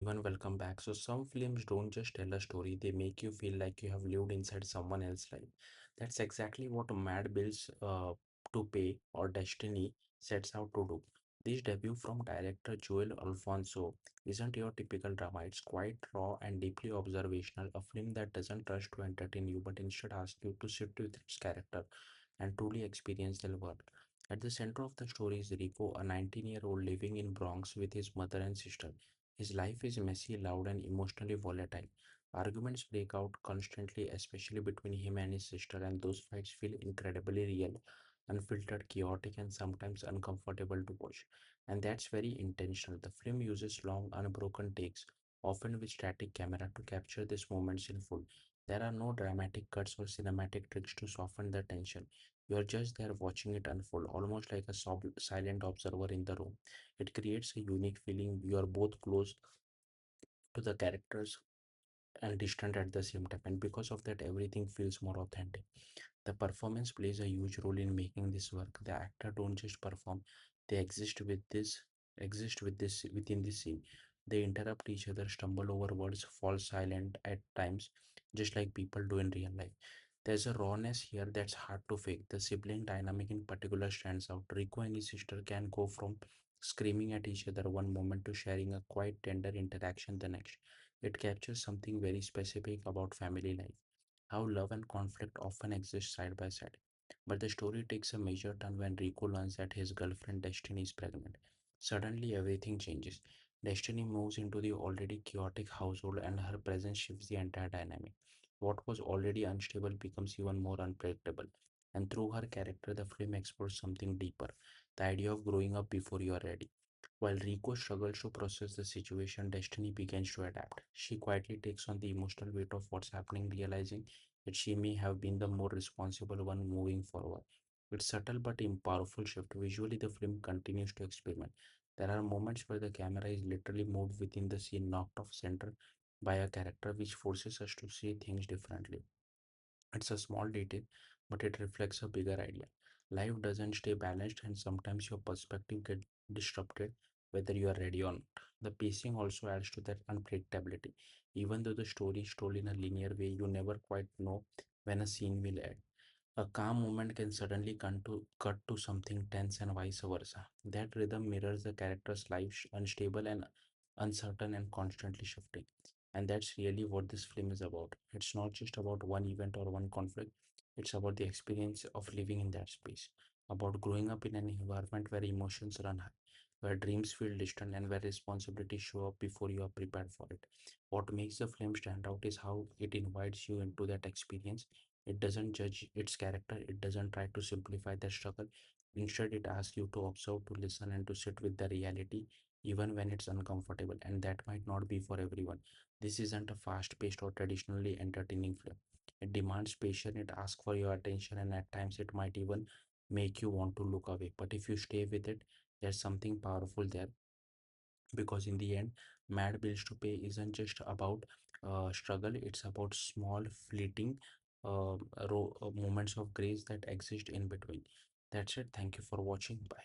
Everyone, welcome back. So, some films don't just tell a story, they make you feel like you have lived inside someone else's life. That's exactly what Mad Bills to Pay or Destiny sets out to do. This debut from director Joel Alfonso isn't your typical drama. It's quite raw and deeply observational, a film that doesn't rush to entertain you but instead asks you to sit with its character and truly experience their world. At the center of the story is Rico, a 19-year-old living in Bronx with his mother and sister. His life is messy, loud, and emotionally volatile. Arguments break out constantly, especially between him and his sister, and those fights feel incredibly real, unfiltered, chaotic, and sometimes uncomfortable to watch. And that's very intentional. The film uses long, unbroken takes, often with static camera, to capture these moments in full. There are no dramatic cuts or cinematic tricks to soften the tension. You are just there watching it unfold, almost like a silent observer in the room. It creates a unique feeling. You are both close to the characters and distant at the same time, and because of that, everything feels more authentic. The performance plays a huge role in making this work. The actor don't just perform, they exist within this scene. They interrupt each other, stumble over words, fall silent at times, just like people do in real life. There's a rawness here that's hard to fake. The sibling dynamic in particular stands out. Rico and his sister can go from screaming at each other one moment to sharing a quite tender interaction the next. It captures something very specific about family life, how love and conflict often exist side by side. But the story takes a major turn when Rico learns that his girlfriend Destiny is pregnant. Suddenly, everything changes. Destiny moves into the already chaotic household, and her presence shifts the entire dynamic. What was already unstable becomes even more unpredictable. And through her character, the film explores something deeper, the idea of growing up before you are ready. While Rico struggles to process the situation, Destiny begins to adapt. She quietly takes on the emotional weight of what's happening, realizing that she may have been the more responsible one moving forward. It's subtle but powerful shift. Visually, the film continues to experiment. There are moments where the camera is literally moved within the scene, knocked off center by a character, which forces us to see things differently. It's a small detail, but it reflects a bigger idea. Life doesn't stay balanced, and sometimes your perspective gets disrupted, whether you are ready or not. The pacing also adds to that unpredictability. Even though the story is told in a linear way, you never quite know when a scene will end. A calm moment can suddenly cut to something tense and vice versa. That rhythm mirrors the character's life, unstable and uncertain and constantly shifting. And that's really what this film is about. It's not just about one event or one conflict, it's about the experience of living in that space, about growing up in an environment where emotions run high, where dreams feel distant, and where responsibilities show up before you are prepared for it. What makes the film stand out is how it invites you into that experience. It doesn't judge its character, it doesn't try to simplify the struggle. Instead, it asks you to observe, to listen, and to sit with the reality, even when it's uncomfortable. And that might not be for everyone. This isn't a fast paced or traditionally entertaining film. It demands patience, it asks for your attention, and at times it might even make you want to look away. But if you stay with it, there's something powerful there, because in the end, Mad Bills to Pay isn't just about struggle, it's about small fleeting moments of grace that exist in between. That's it. Thank you for watching. Bye.